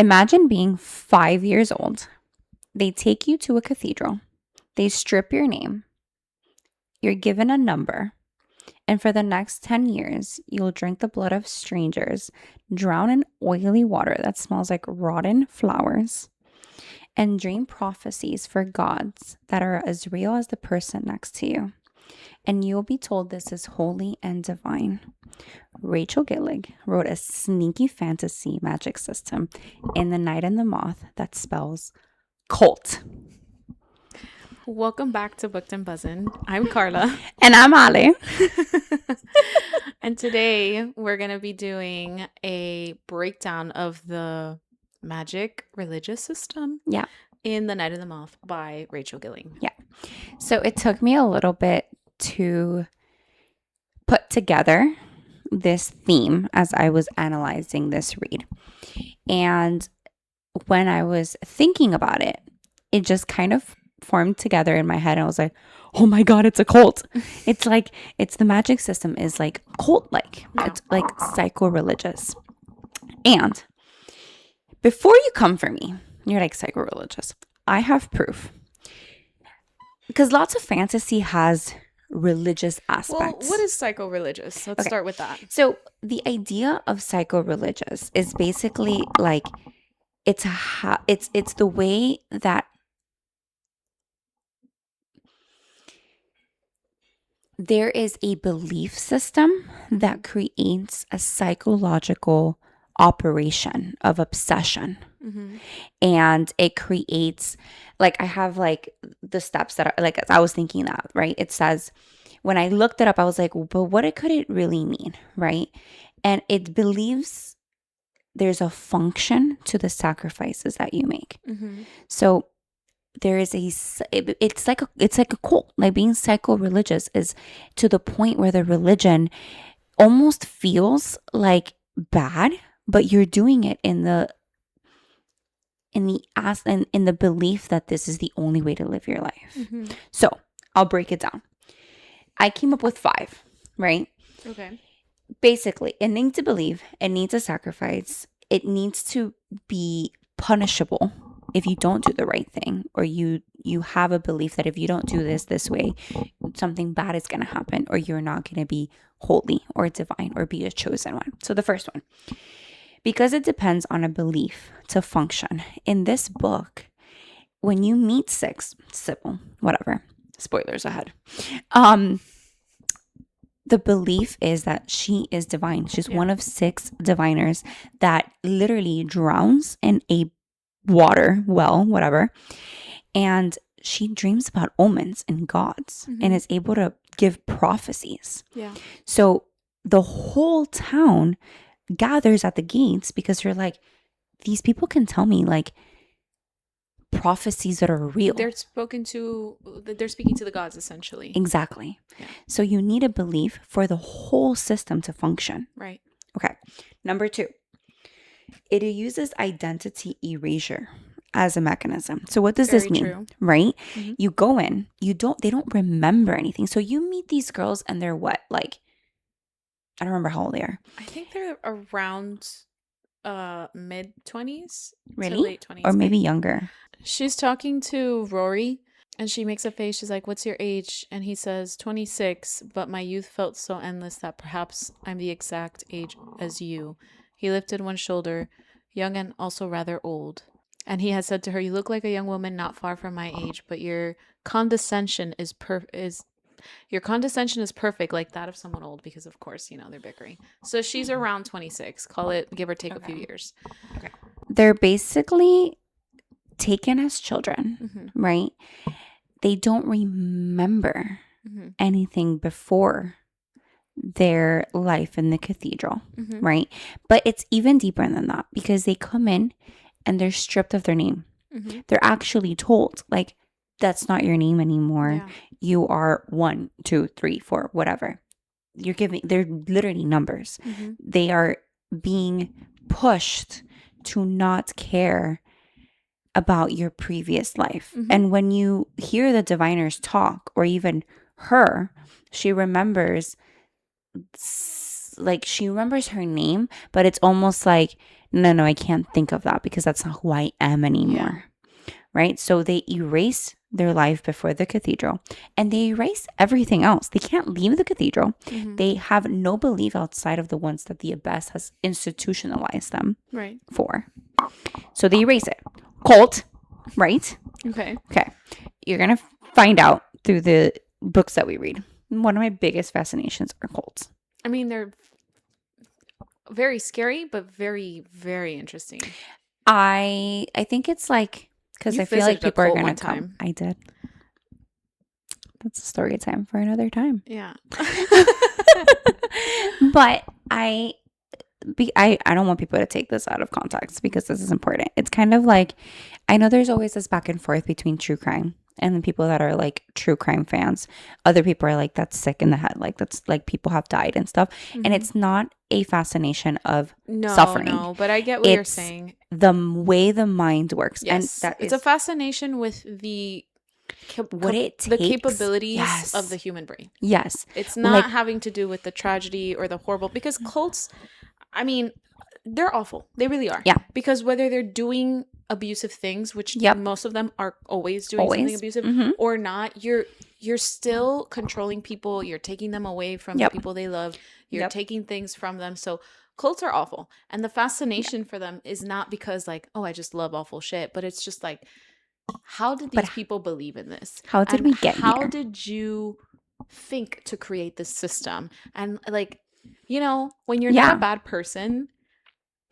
Imagine being 5 years old. They take you to a cathedral. They strip your name. You're given a number. And for the next 10 years, you'll drink the blood of strangers, drown in oily water that smells like rotten flowers, and dream prophecies for gods that are as real as the person next to you. And you'll be told this is holy and divine. Rachel Gillig wrote a sneaky fantasy magic system in The Night and the Moth that spells cult. Welcome back to Booked and Buzzin. I'm Carla. And I'm Ali. And today we're going to be doing a breakdown of the magic religious system in The Night and the Moth by Rachel Gillig. Yeah. So it took me a little bit to put together this theme as I was analyzing this read. And when I was thinking about it, it just kind of formed together in my head. And I was like, oh my God, it's a cult. It's like, it's the magic system is like cult-like. Yeah. It's like psycho-religious. And before you come for me, you're like psycho-religious. I have proof. Because lots of fantasy has religious aspects. Well, what is psycho-religious? Let's start with that. So the idea of psycho-religious is basically like it's the way that there is a belief system that creates a psychological operation of obsession. Mm-hmm. And it creates, like, I have like the steps that are like, I was thinking that, right? It says, when I looked it up, I was like, but what could it really mean, right? And it believes there's a function to the sacrifices that you make. Mm-hmm. So there is it's like a cult. Like being psycho-religious is to the point where the religion almost feels like bad, but you're doing it in the belief that this is the only way to live your life. Mm-hmm. So I'll break it down. I came up with 5, right? Okay. Basically, it needs to believe, it needs a sacrifice, it needs to be punishable if you don't do the right thing, or you have a belief that if you don't do this way, something bad is going to happen, or you're not going to be holy or divine or be a chosen one. So the first one, because it depends on a belief to function. In this book, when you meet Sybil, whatever, spoilers ahead, the belief is that she is divine. She's one of 6 diviners that literally drowns in a water well, whatever, and she dreams about omens and gods, mm-hmm. and is able to give prophecies. Yeah. So the whole town gathers at the gates because you're like, these people can tell me like prophecies that are real. They're speaking to the gods, essentially. Exactly. Yeah. So you need a belief for the whole system to function. Right. Okay. Number 2. It uses identity erasure as a mechanism. So what does this mean? True. Right? Mm-hmm. You go in, they don't remember anything. So you meet these girls and they're what? Like, I don't remember how old they are. I think they're around mid-20s. Really? To late 20s. Or maybe younger. She's talking to Rory and she makes a face. She's like, what's your age? And he says 26, but my youth felt so endless that perhaps I'm the exact age as you. He lifted one shoulder, young and also rather old. And he had said to her, you look like a young woman not far from my age, but your condescension is perfect, like that of someone old, because of course, they're bickering. So she's around 26, call it give or take a few years. Okay. They're basically taken as children, mm-hmm. right? They don't remember mm-hmm. anything before their life in the cathedral, mm-hmm. right? But it's even deeper than that, because they come in and they're stripped of their name. Mm-hmm. They're actually told, like, that's not your name anymore. Yeah. You are 1, 2, 3, 4, whatever. They're literally numbers. Mm-hmm. They are being pushed to not care about your previous life. Mm-hmm. And when you hear the diviners talk, or even her, she remembers her name, but it's almost like no, I can't think of that because that's not who I am anymore. Yeah. Right? So they erase their life before the cathedral and they erase everything else. They can't leave the cathedral. Mm-hmm. They have no belief outside of the ones that the abbess has institutionalized them for. So they erase it. Cult, right? Okay. You're going to find out through the books that we read. One of my biggest fascinations are cults. I mean, they're very scary, but very, very interesting. I think it's like, because I feel like people are going to come. I did. That's a story time for another time. Yeah. But I don't want people to take this out of context because this is important. It's kind of like, I know there's always this back and forth between true crime and the people that are like true crime fans. Other people are like, that's sick in the head. Like, that's like people have died and stuff. Mm-hmm. And it's not a fascination of suffering. No, but I get what you're saying. The way the mind works. Yes. And it's a fascination with the capabilities of the human brain. Yes. It's not having to do with the tragedy or the horrible, because cults, I mean, they're awful. They really are. Yeah. Because whether they're doing abusive things, which most of them are always doing something abusive, or not, you're still controlling people. You're taking them away from the people they love. You're taking things from them. So cults are awful. And the fascination for them is not because like, oh, I just love awful shit, but it's just like, how did these people believe in this? How did we get here? How did you think to create this system? And like, you know, when you're not a bad person,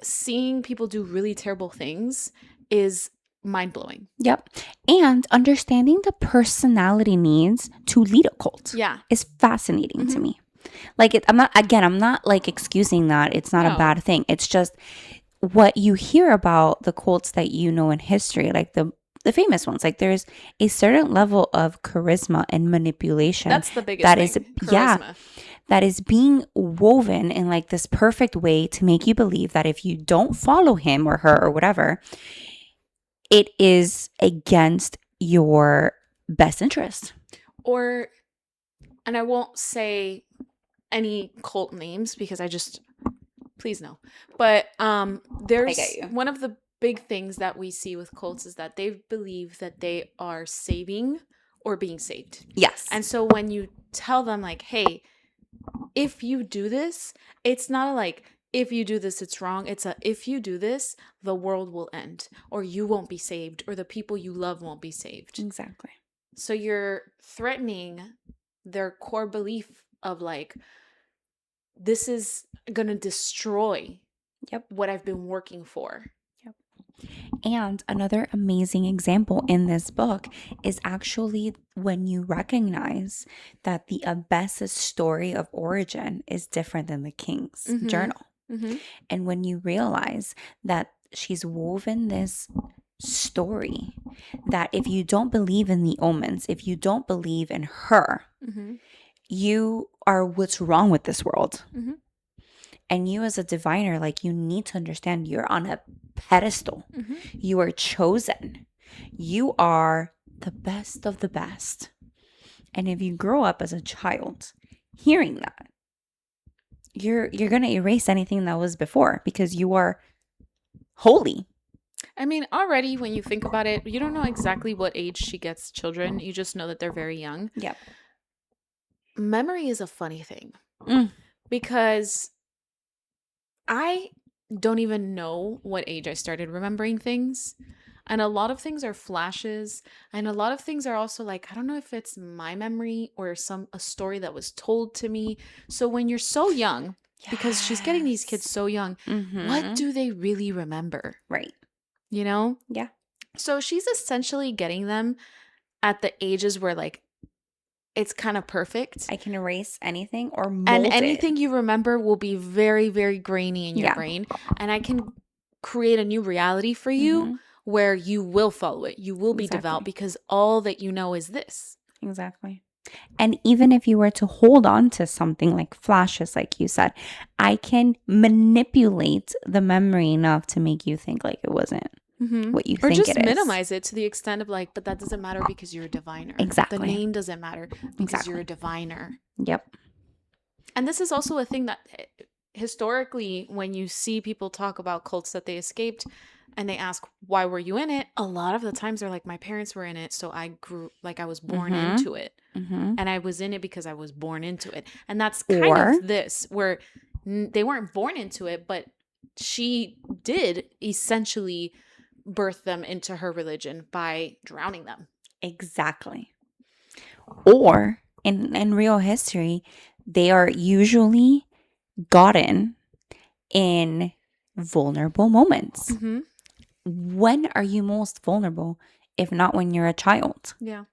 seeing people do really terrible things is mind-blowing. Yep. And understanding the personality needs to lead a cult is fascinating to me. Like, I'm not like excusing that. It's not a bad thing. It's just what you hear about the cults that you know in history, like the famous ones. Like, there's a certain level of charisma and manipulation. That's the biggest thing. Charisma. That is being woven in like this perfect way to make you believe that if you don't follow him or her or whatever, it is against your best interest. And I won't say any cult names because please no. But there's one of the big things that we see with cults is that they believe that they are saving or being saved. Yes. And so when you tell them like, hey, if you do this, it's not like, if you do this, it's wrong. It's if you do this, the world will end, or you won't be saved, or the people you love won't be saved. Exactly. So you're threatening their core belief of like, this is going to destroy what I've been working for. And another amazing example in this book is actually when you recognize that the abbess's story of origin is different than the king's journal. Mm-hmm. And when you realize that she's woven this story, that if you don't believe in the omens, if you don't believe in her, you are what's wrong with this world. Mm-hmm. And you as a diviner, like, you need to understand you're on a pedestal. Mm-hmm. You are chosen. You are the best of the best. And if you grow up as a child hearing that, you're going to erase anything that was before because you are holy. I mean, already when you think about it, you don't know exactly what age she gets children. You just know that they're very young. Yep. Memory is a funny thing because I don't even know what age I started remembering things. And a lot of things are flashes. And a lot of things are also like, I don't know if it's my memory or a story that was told to me. So when you're so young, because she's getting these kids so young, what do they really remember? Right. You know? Yeah. So she's essentially getting them at the ages where like, it's kind of perfect. I can erase anything or mold and anything you remember will be very, very grainy in your brain. And I can create a new reality for you where you will follow it. You will be devout because all that you know is this. Exactly. And even if you were to hold on to something like flashes, like you said, I can manipulate the memory enough to make you think like it wasn't what you think it is. Or just minimize it to the extent of like, but that doesn't matter because you're a diviner. Exactly. The name doesn't matter because you're a diviner. Yep. And this is also a thing that historically, when you see people talk about cults that they escaped and they ask, why were you in it? A lot of the times they're like, my parents were in it. So I grew, like I was born into it. And I was in it because I was born into it. And that's kind of this, where they weren't born into it, but she did essentially birth them into her religion by drowning them. Exactly. Or in real history, they are usually gotten in vulnerable moments. When are you most vulnerable if not when you're a child? Yeah.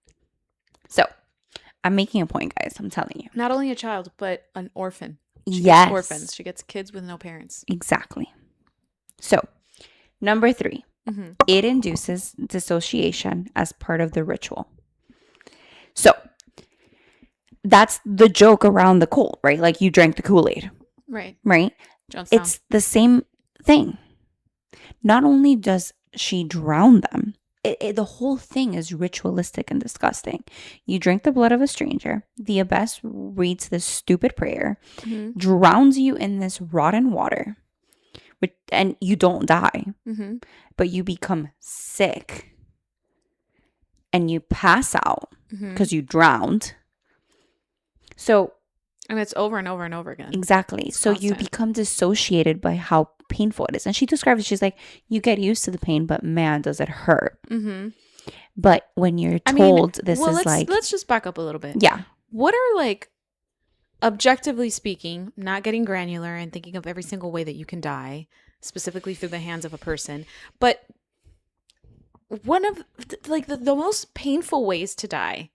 So I'm making a point, guys. I'm telling you. Not only a child, but an orphan. She Yes. gets orphans. She gets kids with no parents. Exactly. So, number 3, it induces dissociation as part of the ritual. So, that's the joke around the cult, right? Like you drank the Kool-Aid. Right. Right? Jonestown. It's the same thing. Not only does she drown them, the whole thing is ritualistic and disgusting. You drink the blood of a stranger. The abbess reads this stupid prayer, drowns you in this rotten water, and you don't die, but you become sick and you pass out because you drowned. So, and it's over and over and over again. Exactly. It's so constant. You become dissociated by how painful it is. And she describes it, she's like, you get used to the pain, but man, does it hurt. But when you're told let's just back up a little bit. Yeah. What are, like, objectively speaking, not getting granular and thinking of every single way that you can die, specifically through the hands of a person, but one of, like, the most painful ways to die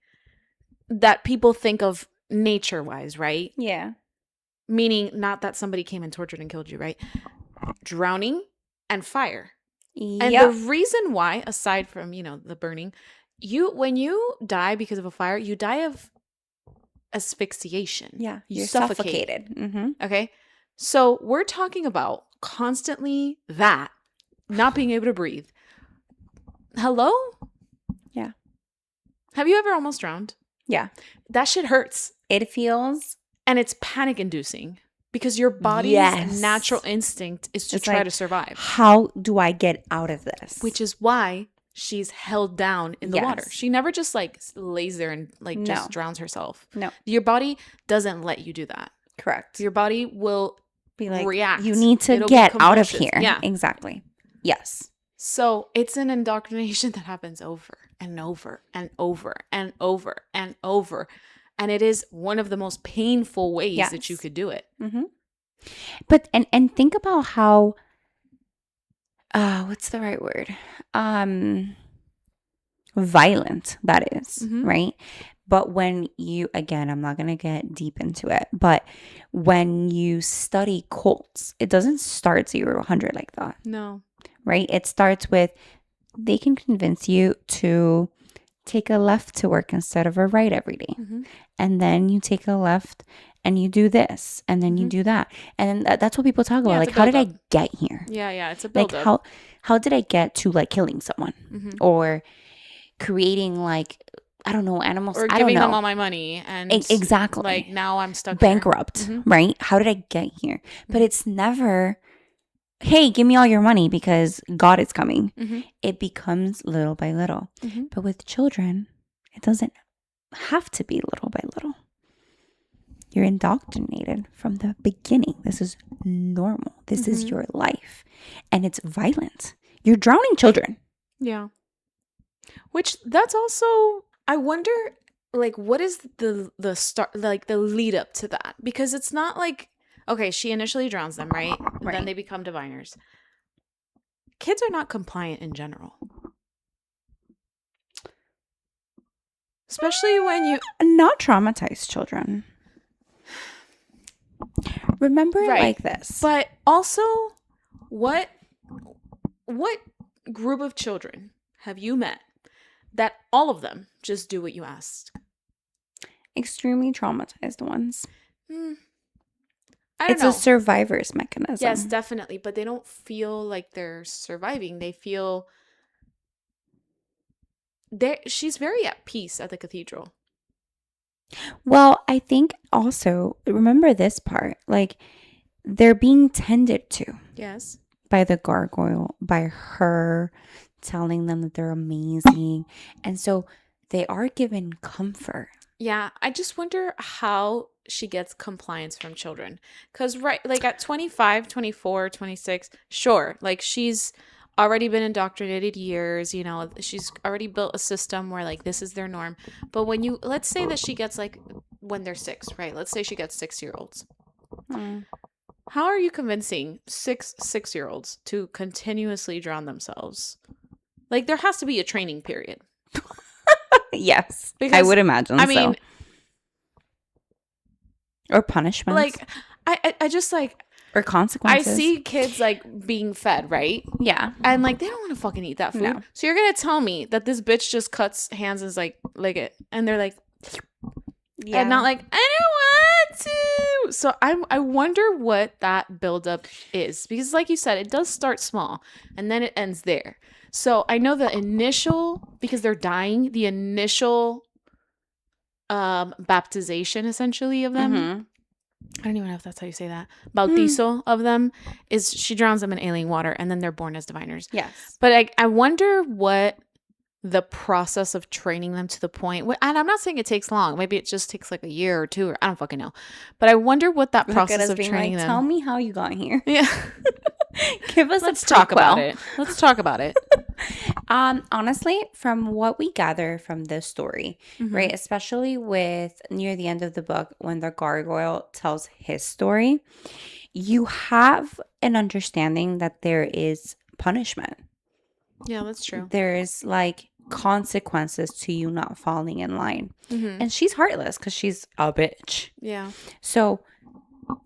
that people think of nature-wise, right? Yeah. Meaning not that somebody came and tortured and killed you, right? Drowning and fire. Yep. And the reason why, aside from, the burning, when you die because of a fire, you die of asphyxiation. Yeah. You're suffocated. Okay? So we're talking about constantly that, not being able to breathe. Hello? Yeah. Have you ever almost drowned? Yeah. That shit hurts. It feels. And it's panic inducing because your body's natural instinct is to try to survive. How do I get out of this? Which is why she's held down in the water. She never just like lays there and just drowns herself. No. Your body doesn't let you do that. Correct. Your body will be like, react. You need to get out of here. Yeah. Exactly. Yes. So it's an indoctrination that happens over and over and over and over and over. And it is one of the most painful ways that you could do it. But, and think about how, what's the right word? Violent that is, right? But when you, again, I'm not going to get deep into it, but when you study cults, it doesn't start 0 to 100 like that. No. Right? It starts with, they can convince you to take a left to work instead of a right every day. And then you take a left and you do this and then you do that. And then that's what people talk about. Like, how did I get here? Yeah. It's a build-up. Like, how did I get to, like, killing someone or creating, like, I don't know, animals. Or giving them all my money. And exactly. Like, now I'm stuck bankrupt, right? How did I get here? But it's never, hey, give me all your money because God is coming. It becomes little by little. But with children, it doesn't have to be little by little. You're indoctrinated from the beginning. This is normal. This is your life. And it's violent. You're drowning children. Yeah. Which, that's also, I wonder, like, what is the start, like, the lead up to that? Because it's not like, okay, she initially drowns them, right? Right. Then they become diviners. Kids are not compliant in general. Especially when you... Not traumatized children. Remember it like this. But also, what group of children have you met that all of them just do what you asked? Extremely traumatized ones. I don't know. It's a survivor's mechanism. Yes, definitely. But they don't feel like they're surviving. They feel... She's very at peace at the cathedral. Well, I think also, remember this part, like, they're being tended to. Yes. By the gargoyle, by her telling them that they're amazing. And so they are given comfort. Yeah, I just wonder how she gets compliance from children. Because, right, like at 25, 24, 26, sure, like she's already been indoctrinated years, you know, she's already built a system where like this is their norm. But when you, let's say that she gets like, when they're 6, right? Let's say she gets 6-year-olds. How are you convincing 6-year-olds to continuously drown themselves? Like there has to be a training period. Yes, because, I would imagine I mean, or punishments. Like, I just like, or consequences. I see kids like being fed, right? Yeah. And like they don't want to fucking eat that food. No. So you're gonna tell me that this bitch just cuts hands and is like it, and they're like, yeah, and not like I don't want to. So I wonder what that buildup is, because like you said, it does start small and then it ends there. So I know the initial, because they're dying, the initial baptization essentially of them. Mm-hmm. I don't even know if that's how you say that. Bautizo of them is she drowns them in alien water and then they're born as diviners. Yes. But I wonder what the process of training them to the point, and I'm not saying it takes long. Maybe it just takes like a year or 2, or I don't fucking know. But I wonder what that process of training them. Tell me how you got here. Yeah. Give us Let's talk about it. Let's talk about it. Honestly, from what we gather from this story, mm-hmm. right, especially with near the end of the book when the gargoyle tells his story, you have an understanding that there is punishment. Yeah, that's true. There's like consequences to you not falling in line. Mm-hmm. And she's heartless because she's a bitch. Yeah. So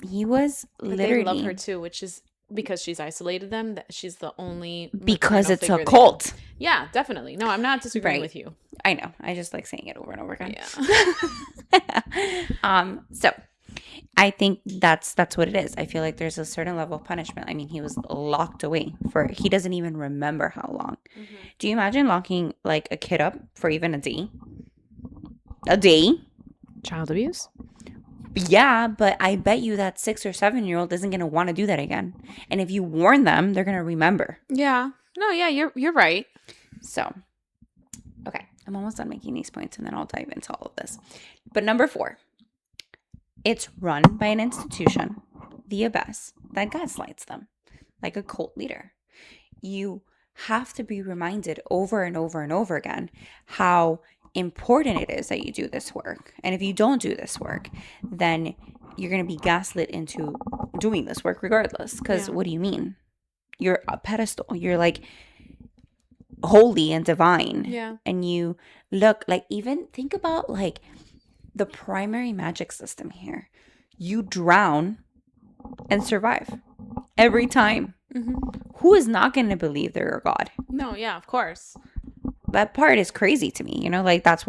he was literally... They love her too, which is because she's isolated them, that she's the only... Because it's a cult. Yeah, definitely. No, I'm not disagreeing with you. I know. I just like saying it over and over again. Yeah. So I think that's what it is. I feel like there's a certain level of punishment. I mean, he was locked away for, he doesn't even remember how long. Mm-hmm. Do you imagine locking like a kid up for even a day? A day? Child abuse? Yeah, but I bet you that 6 or 7-year-old isn't going to want to do that again. And if you warn them, they're going to remember. Yeah. No, yeah, you're right. So, okay. I'm almost done making these points and then I'll dive into all of this. But number 4. It's run by an institution, the Abyss, that gaslights them like a cult leader. You have to be reminded over and over and over again how important it is that you do this work. And if you don't do this work, then you're going to be gaslit into doing this work regardless. Because what do you mean? You're a pedestal. You're like holy and divine. Yeah. And you look like, even think about like the primary magic system here. You drown and survive every time. Mm-hmm. Who is not going to believe they're a god? No, yeah, of course. That part is crazy to me, you know, like that's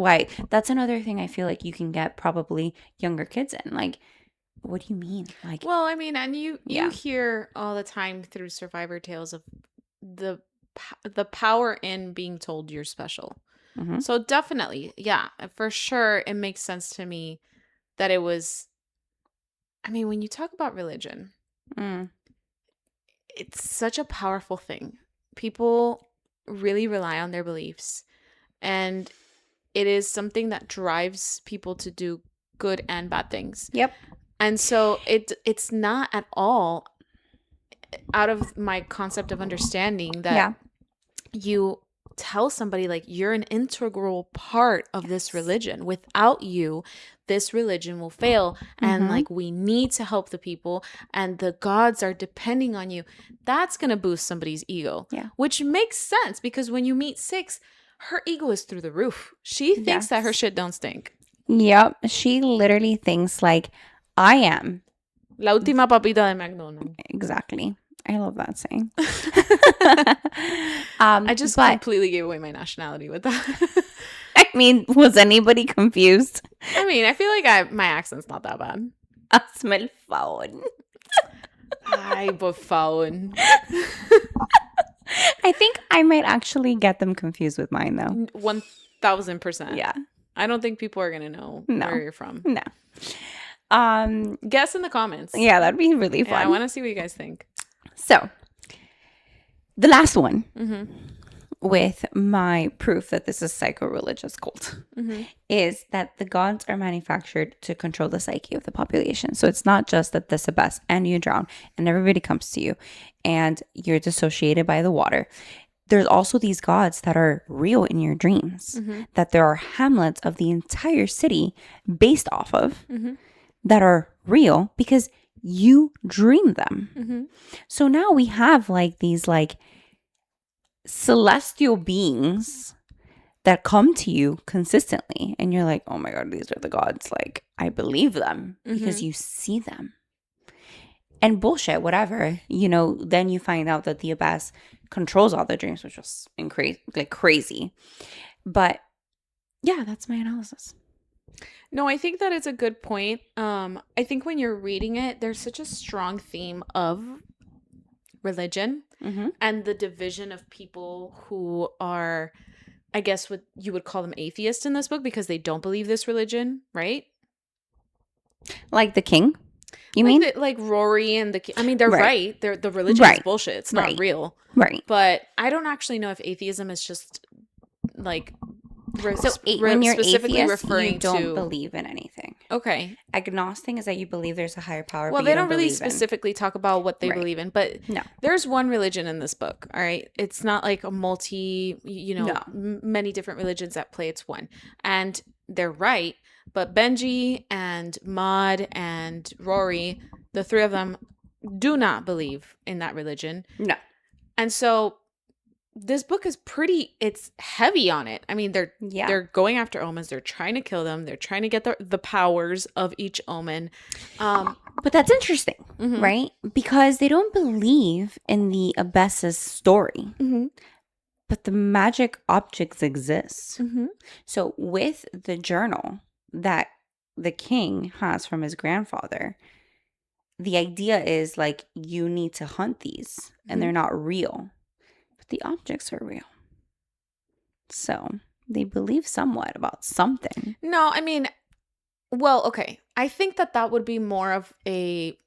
another thing I feel like you can get probably younger kids in. Like, what do you mean? Like, well, I mean, and you hear all the time through survivor tales of the power in being told you're special. Mm-hmm. So definitely, yeah, for sure, it makes sense to me that it was. I mean, when you talk about religion, it's such a powerful thing. People really rely on their beliefs, and it is something that drives people to do good and bad things. Yep. And so it's not at all out of my concept of understanding that you tell somebody like you're an integral part of this religion. Without you, this religion will fail, and like we need to help the people, and the gods are depending on you. That's going to boost somebody's ego, which makes sense because when you meet 6, her ego is through the roof. She thinks that her shit don't stink. Yep. She literally thinks like, I am la última papita de McDonald's. Exactly. I love that saying. I just completely gave away my nationality with that. I mean, was anybody confused? I mean, I feel like my accent's not that bad. Hazme el favor. Ay, por favor. I think I might actually get them confused with mine, though. 1000%. Yeah. I don't think people are going to know where you're from. No. Guess in the comments. Yeah, that'd be really fun. Yeah, I want to see what you guys think. So, the last one with my proof that this is psycho-religious cult is that the gods are manufactured to control the psyche of the population. So it's not just that this abyss and you drown and everybody comes to you and you're dissociated by the water. There's also these gods that are real in your dreams, that there are hamlets of the entire city based off of that are real because you dream them. So now we have like these like celestial beings that come to you consistently and you're like, oh my God, these are the gods. Like, I believe them because you see them. And bullshit, whatever, you know, then you find out that the abyss controls all the dreams, which was crazy. But yeah, that's my analysis. No, I think that it's a good point. I think when you're reading it, there's such a strong theme of religion and the division of people who are, I guess what you would call them atheists in this book because they don't believe this religion, right? Like the king? You like mean? like Rory and the king. I mean, they're right. They're the religion is bullshit. It's not real. Right. But I don't actually know if atheism is just like when you're specifically atheist, referring you don't to believe in anything. Okay. Agnostic is that you believe there's a higher power. Well, but they don't really specifically talk about what they believe in, but no, there's one religion in this book. All right, it's not like a many different religions at play. It's one, and they're right. But Benji and Maud and Rory, the three of them, do not believe in that religion. No, and so this book is it's heavy on it. I mean, they're going after omens. They're trying to kill them. They're trying to get the powers of each omen. But that's interesting, right? Because they don't believe in the abyss's story. But the magic objects exist. So with the journal that the king has from his grandfather, the idea is like you need to hunt these and they're not real. The objects are real. So they believe somewhat about something. No, I mean, well, okay. I think that would be more of a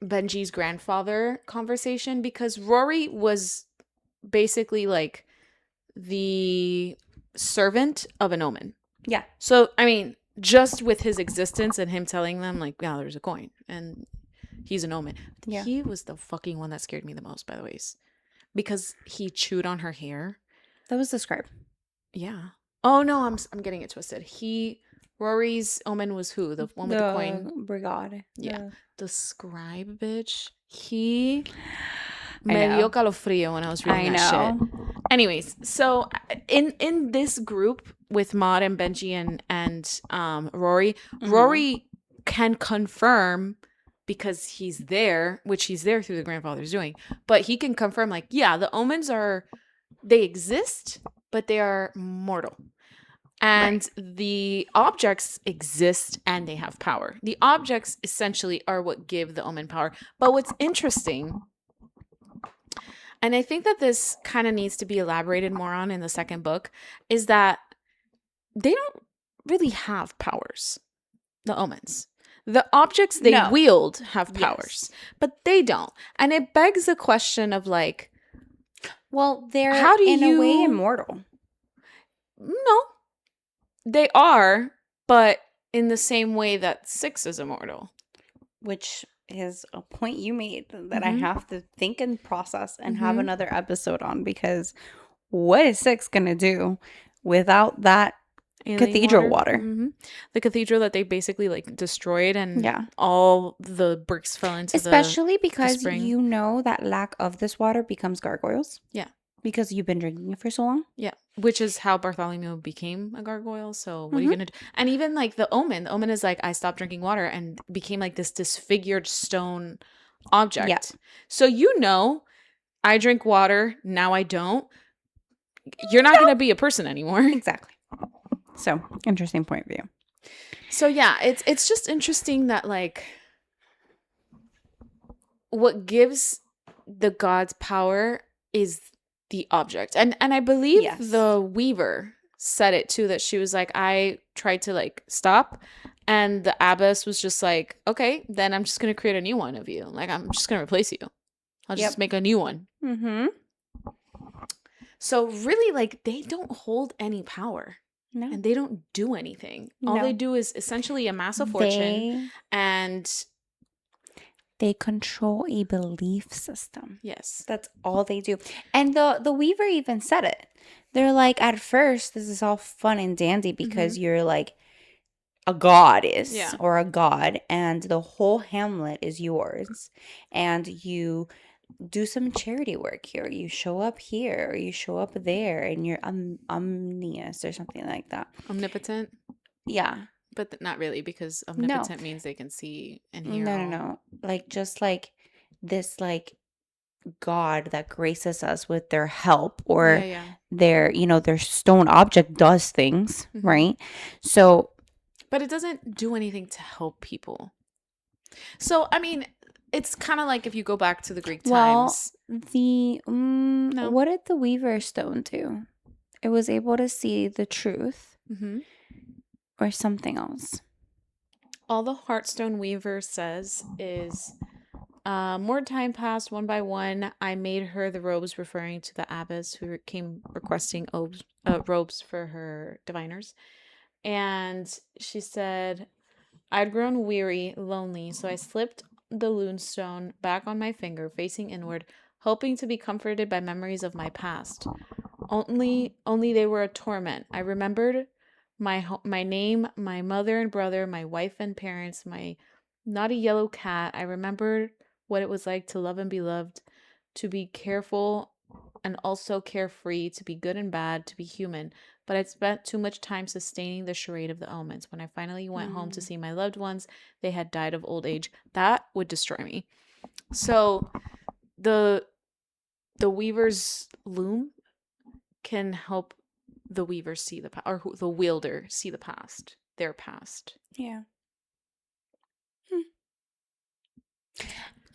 Benji's grandfather conversation because Rory was basically like the servant of an omen. Yeah. So, I mean, just with his existence and him telling them like, yeah, there's a coin and he's an omen. Yeah. He was the fucking one that scared me the most, by the way. Because he chewed on her hair. That was the scribe. Yeah. Oh no, I'm getting it twisted. Rory's omen was who? The one with the coin? Brigade. Yeah. The scribe bitch. He me dio calofrío when I was reading that shit. Anyways, so in this group with Maud and Benji and Rory, Rory can confirm because he's there, which he's there through the grandfather's doing. But he can confirm, like, yeah, the omens they exist, but they are mortal. And the objects exist and they have power. The objects essentially are what give the omen power. But what's interesting, and I think that this kind of needs to be elaborated more on in the second book, is that they don't really have powers, the omens. The objects they wield have powers, but they don't. And it begs the question of like, well, they're in a way immortal. No, they are, but in the same way that Six is immortal. Which is a point you made that I have to think and process and have another episode on, because what is Six going to do without that cathedral water. The cathedral that they basically like destroyed and all the bricks fell into especially because you know that lack of this water becomes gargoyles. Yeah. Because you've been drinking it for so long. Yeah. Which is how Bartholomew became a gargoyle. So what are you going to do? And even like the omen is like, I stopped drinking water and became like this disfigured stone object. Yeah. So I drink water. Now I don't. You're not going to be a person anymore. Exactly. So, interesting point of view. So, yeah, it's just interesting that, like, what gives the gods power is the object. And I believe the Weaver said it too, that she was like, I tried to like stop, and the abbess was just like, okay, then I'm just gonna create a new one of you. Like, I'm just gonna replace you. I'll just make a new one. Mm-hmm. So really, like, they don't hold any power. No. And they don't do anything. All they do is essentially amass a fortune, and they control a belief system. Yes. That's all they do. And the Weaver even said it. They're like, at first, this is all fun and dandy because you're like a goddess or a god, and the whole hamlet is yours. And you do some charity work here. You show up here, or you show up there, and you're omnious or something like that. Omnipotent? Yeah. But not really, because omnipotent means they can see and hear. No. Like, just like this, like, God that graces us with their help, or their, their stone object does things, right? So, but it doesn't do anything to help people. So, I mean, it's kind of like if you go back to the Greek times. What did the Weaver Stone do? It was able to see the truth, or something else. All the Heartstone Weaver says is, more time passed. One by one, I made her the robes, referring to the abbess who came requesting robes for her diviners. And she said, I'd grown weary, lonely, so I slipped the lunestone back on my finger, facing inward, hoping to be comforted by memories of my past. Only they were a torment. I remembered my name, my mother and brother, my wife and parents, my naughty yellow cat. I remembered what it was like to love and be loved, to be careful and also carefree, to be good and bad, to be human. But I'd spent too much time sustaining the charade of the omens. When I finally went home to see my loved ones, they had died of old age. That would destroy me. So the Weaver's loom can help the Weaver see the past, or the wielder see the past, their past. Yeah.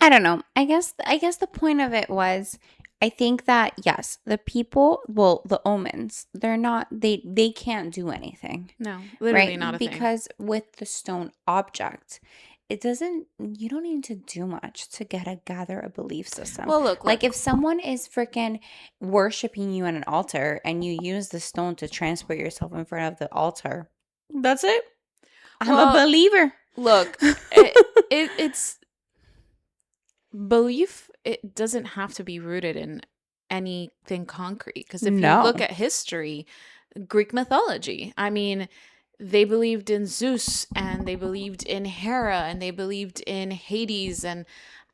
I don't know. I guess the point of it was, I think that, yes, the people, well, the omens, they're not, they can't do anything. No, literally right? not a thing. Because with the stone object, you don't need to do much to gather a belief system. Well, look. Like, if someone is freaking worshiping you at an altar and you use the stone to transport yourself in front of the altar, that's it. I'm a believer. Look, it's belief. It doesn't have to be rooted in anything concrete. Because if you look at history, Greek mythology, I mean, they believed in Zeus, and they believed in Hera, and they believed in Hades and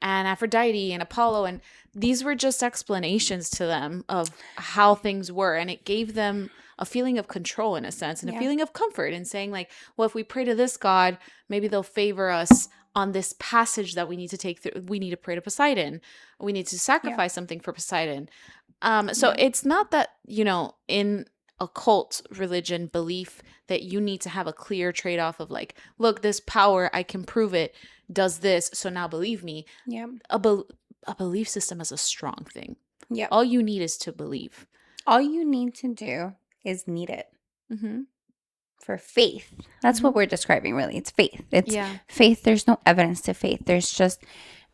Aphrodite and Apollo, and these were just explanations to them of how things were, and it gave them a feeling of control, in a sense, and a feeling of comfort in saying, like, well, if we pray to this god, maybe they'll favor us on this passage that we need to take through. We need to pray to Poseidon. We need to sacrifice something for Poseidon. So it's not that, in a cult religion belief that you need to have a clear trade-off of, like, look, this power, I can prove it, does this, so now believe me. Yeah. A belief system is a strong thing. Yeah. All you need is to believe. All you need to do is need it. For faith. That's what we're describing, really. It's faith. It's faith. There's no evidence to faith. There's just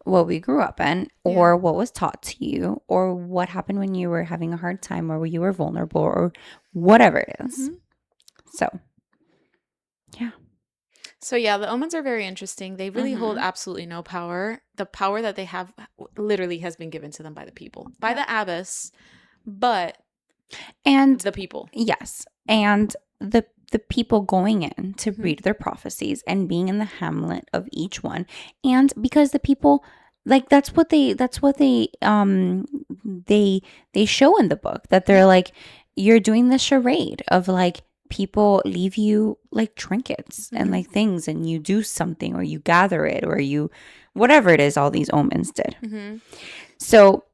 what we grew up in, or what was taught to you, or what happened when you were having a hard time, or when you were vulnerable, or whatever it is. So, yeah. So, yeah, the omens are very interesting. They really hold absolutely no power. The power that they have literally has been given to them by the people, by the abbess, and the people. Yes. And the people going in to read their prophecies and being in the hamlet of each one. And because the people, like, that's what they show in the book, that they're like, you're doing the charade of, like, people leave you like trinkets and like things, and you do something, or you gather it, or you, whatever it is, all these omens did. So,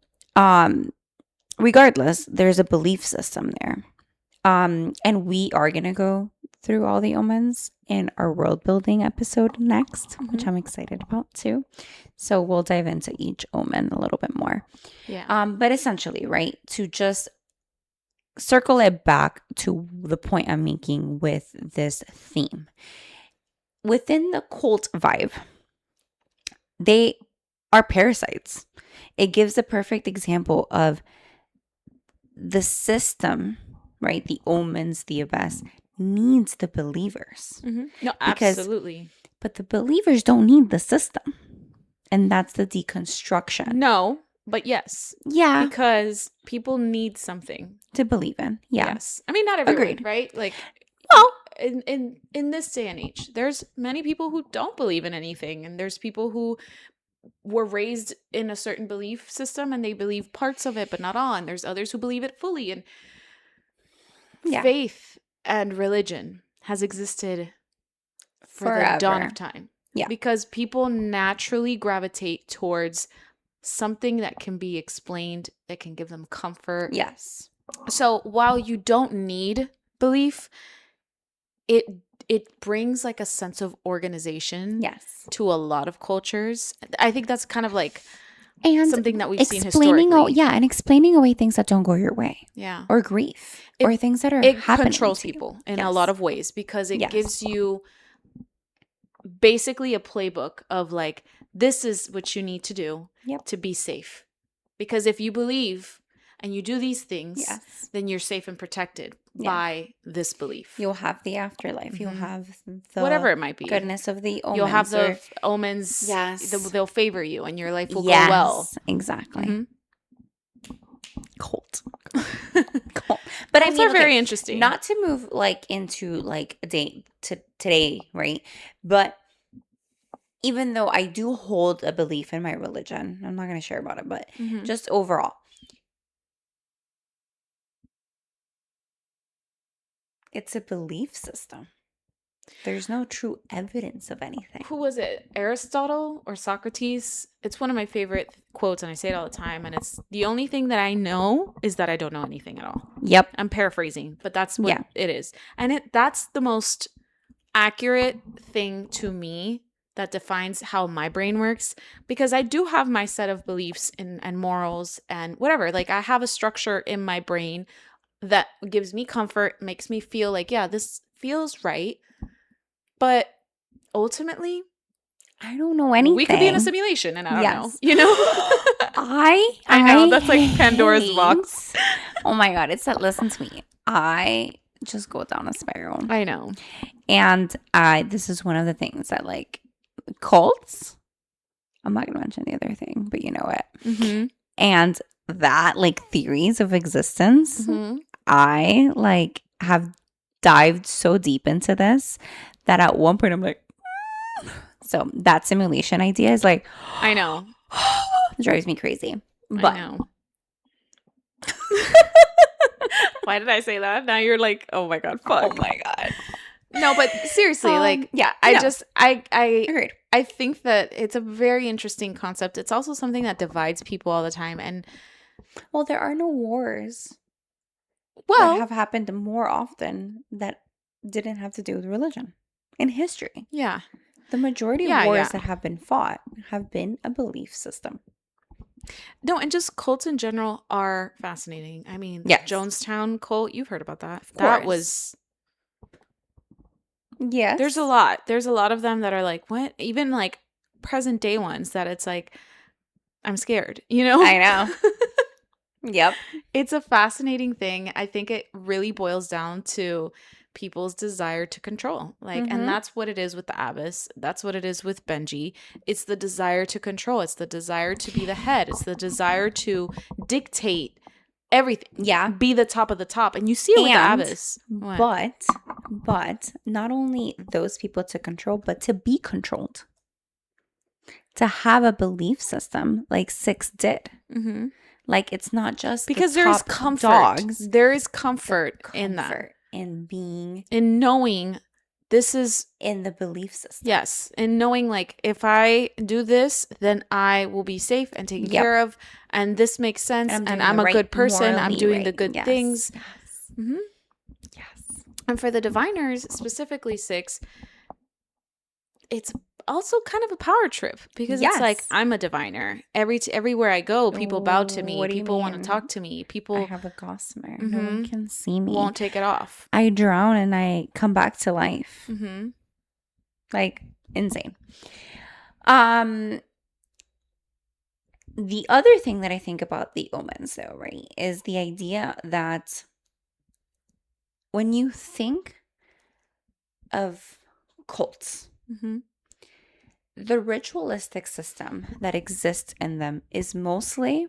regardless, there's a belief system there. And we are going to go through all the omens in our world building episode next, which I'm excited about too. So we'll dive into each omen a little bit more. Yeah. But essentially, right, to just circle it back to the point I'm making with this theme. Within the cult vibe, they are parasites. It gives a perfect example of the system, right? The omens, the abyss needs the believers. No, absolutely. But the believers don't need the system. And that's the deconstruction. No, but yes. Yeah. Because people need something to believe in. Yeah. Yes. I mean, not everyone, Agreed. right? Like, well, in this day and age, there's many people who don't believe in anything. And there's people who were raised in a certain belief system and they believe parts of it, but not all. And there's others who believe it fully. And faith and religion has existed forever. The dawn of time. Yeah. Because people naturally gravitate towards something that can be explained, that can give them comfort. Yes. So while you don't need belief, it brings like a sense of organization to a lot of cultures. I think that's kind of like something that we've seen historically. And explaining away things that don't go your way. Yeah. Or grief. Or things that are happening. It controls people in a lot of ways because it gives you basically a playbook of like, this is what you need to do to be safe. Because if you believe and you do these things, then you're safe and protected by this belief. You'll have the afterlife. Mm-hmm. You'll have the whatever it might be. Goodness of the omens. You'll have the omens. Yes. They'll favor you and your life will go well. Exactly. Mm-hmm. Cult. But I mean, are very interesting. Not to move like into like a day to today, right? But even though I do hold a belief in my religion, I'm not going to share about it, but just overall, it's a belief system. There's no true evidence of anything. Who was it? Aristotle or Socrates? It's one of my favorite quotes, and I say it all the time. And it's the only thing that I know is that I don't know anything at all. Yep. I'm paraphrasing, but that's what it is. And that's the most accurate thing to me that defines how my brain works. Because I do have my set of beliefs and morals and whatever. Like I have a structure in my brain that gives me comfort, makes me feel like, yeah, this feels right. But ultimately, I don't know anything. We could be in a simulation and I don't know. You know? I know. That's like Pandora's box. Oh my God. It's that, listen to me. I just go down a spiral. I know. And this is one of the things that like cults, I'm not going to mention the other thing, but you know it. Mm-hmm. And that like theories of existence, I like have dived so deep into this that at one point I'm like, so that simulation idea is like, I know. It drives me crazy. But I know. Why did I say that? Now you're like, oh my God, fuck. Oh my God. No, but seriously, like, yeah, I agreed. I think that it's a very interesting concept. It's also something that divides people all the time. And well, there are no wars that have happened more often that didn't have to do with religion in history. Yeah. The majority of wars that have been fought have been a belief system. No, and just cults in general are fascinating. I mean, Jonestown cult, you've heard about that. That was... Yes. There's a lot. There's a lot of them that are like, what? Even like present day ones that it's like, I'm scared, you know? I know. Yep. It's a fascinating thing. I think it really boils down to people's desire to control. Like, and that's what it is with the Abbess. That's what it is with Benji. It's the desire to control. It's the desire to be the head. It's the desire to dictate everything. Yeah. Be the top of the top. And you see it with the Abbess. But not only those people to control, but to be controlled. To have a belief system like Six did. Mm-hmm. Like, it's not just because there is comfort. Dogs. There is comfort in that. In being. In knowing this is. In the belief system. Yes. In knowing, like, if I do this, then I will be safe and taken care of. And this makes sense. And I'm a good person. I'm doing the good things. Yes. Mm-hmm. Yes. And for the diviners, specifically Six, it's also kind of a power trip because it's like, I'm a diviner. Everywhere I go, people bow to me. People want to talk to me. People. I have a gossamer. No one can see me. Won't take it off. I drown and I come back to life. Like, insane. The other thing that I think about the omens, though, right, is the idea that when you think of cults, the ritualistic system that exists in them is mostly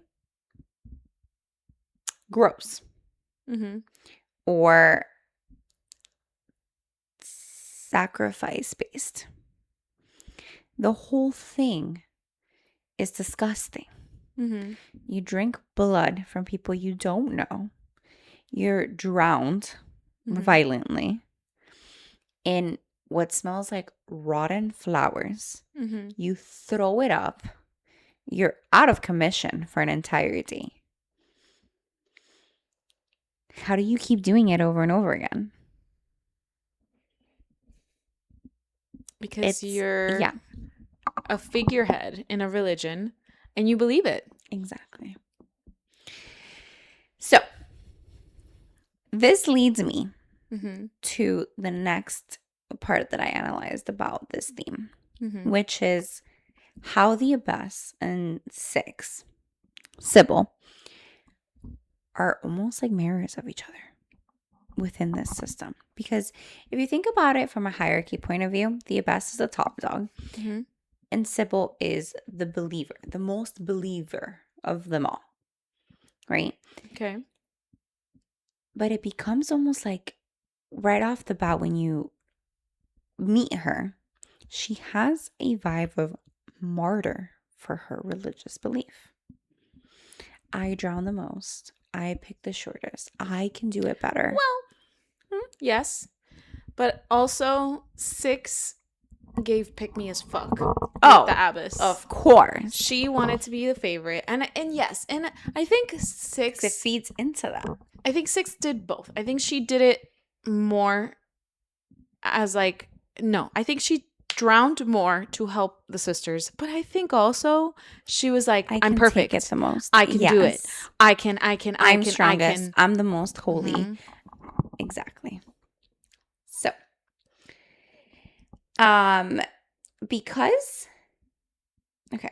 gross or sacrifice-based. The whole thing is disgusting. You drink blood from people you don't know. You're drowned violently in what smells like rotten flowers. You throw it up. You're out of commission for an entire day. How do you keep doing it over and over again? Because you're a figurehead in a religion and you believe it. Exactly. So, this leads me to the next part that I analyzed about this theme, which is how the abyss and Sybil, are almost like mirrors of each other within this system. Because if you think about it from a hierarchy point of view, the abyss is the top dog. And Sybil is the believer, the most believer of them all. Right? Okay. But it becomes almost like right off the bat when you meet her, she has a vibe of martyr for her religious belief. I drown the most. I pick the shortest. I can do it better. Well, yes. But also, 6 gave pick me as fuck. The abbess. Of course. She wanted to be the favorite. And yes, and I think 6 it feeds into that. I think 6 did both. I think she did it more as like, no, I think she drowned more to help the sisters, but I think also she was like, I'm perfect. Take it the most. I can do it. I'm strongest. I'm the most holy. Exactly. So, because, okay,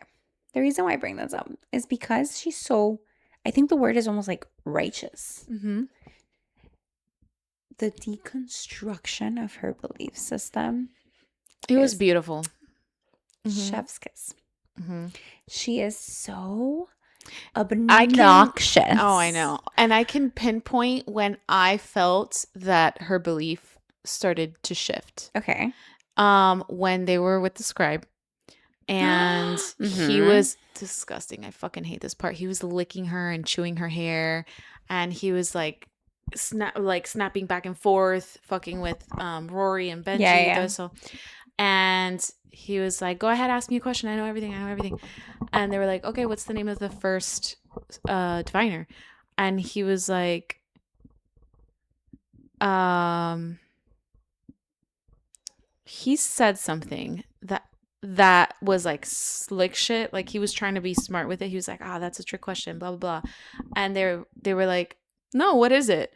the reason why I bring this up is because she's so, I think the word is almost like righteous. The deconstruction of her belief system. It was beautiful. Chef's kiss. She is so obnoxious. I know. And I can pinpoint when I felt that her belief started to shift. Okay. When they were with the scribe and he was disgusting. I fucking hate this part. He was licking her and chewing her hair and he was like snapping back and forth, fucking with Rory and Benji. Yeah. And he was like, go ahead, ask me a question. I know everything. And they were like, okay, what's the name of the first diviner? And he was like, he said something that was like slick shit. Like he was trying to be smart with it. He was like, that's a trick question, blah, blah, blah. And they were like, no, what is it?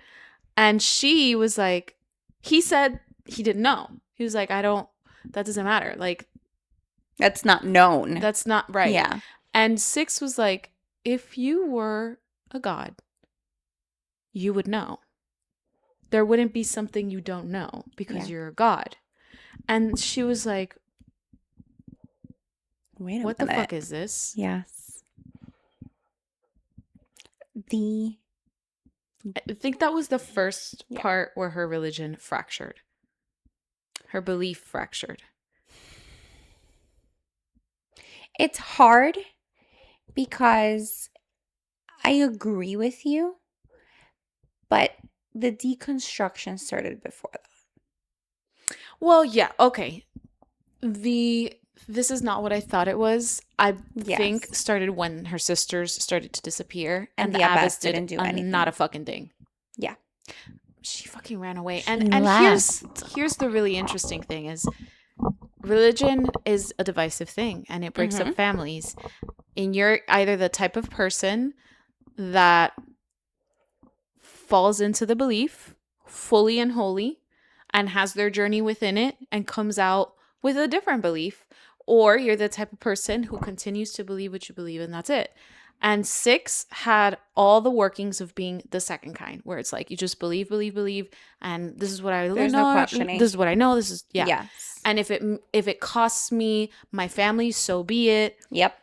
And she was like, he said he didn't know. He was like, that doesn't matter. Like, that's not known. That's not right. Yeah. And 6 was like, if you were a god, you would know. There wouldn't be something you don't know because you're a god. And she was like, wait a minute. What the fuck is this? Yes. I think that was the first part where her religion fractured. Her belief fractured. It's hard because I agree with you, but the deconstruction started before that. Well, yeah, okay. This is not what I thought it was. I think started when her sisters started to disappear and the abbess didn't do anything. Not a fucking thing. Yeah. She fucking ran away. And here's the really interesting thing is religion is a divisive thing, and it breaks up families. And you're either the type of person that falls into the belief fully and wholly and has their journey within it and comes out with a different belief, or you're the type of person who continues to believe what you believe and that's it. And 6 had all the workings of being the second kind, where it's like you just believe, and this is what I There's know. no questioning. This is what I know. This is Yes. And if it costs me my family, so be it. Yep.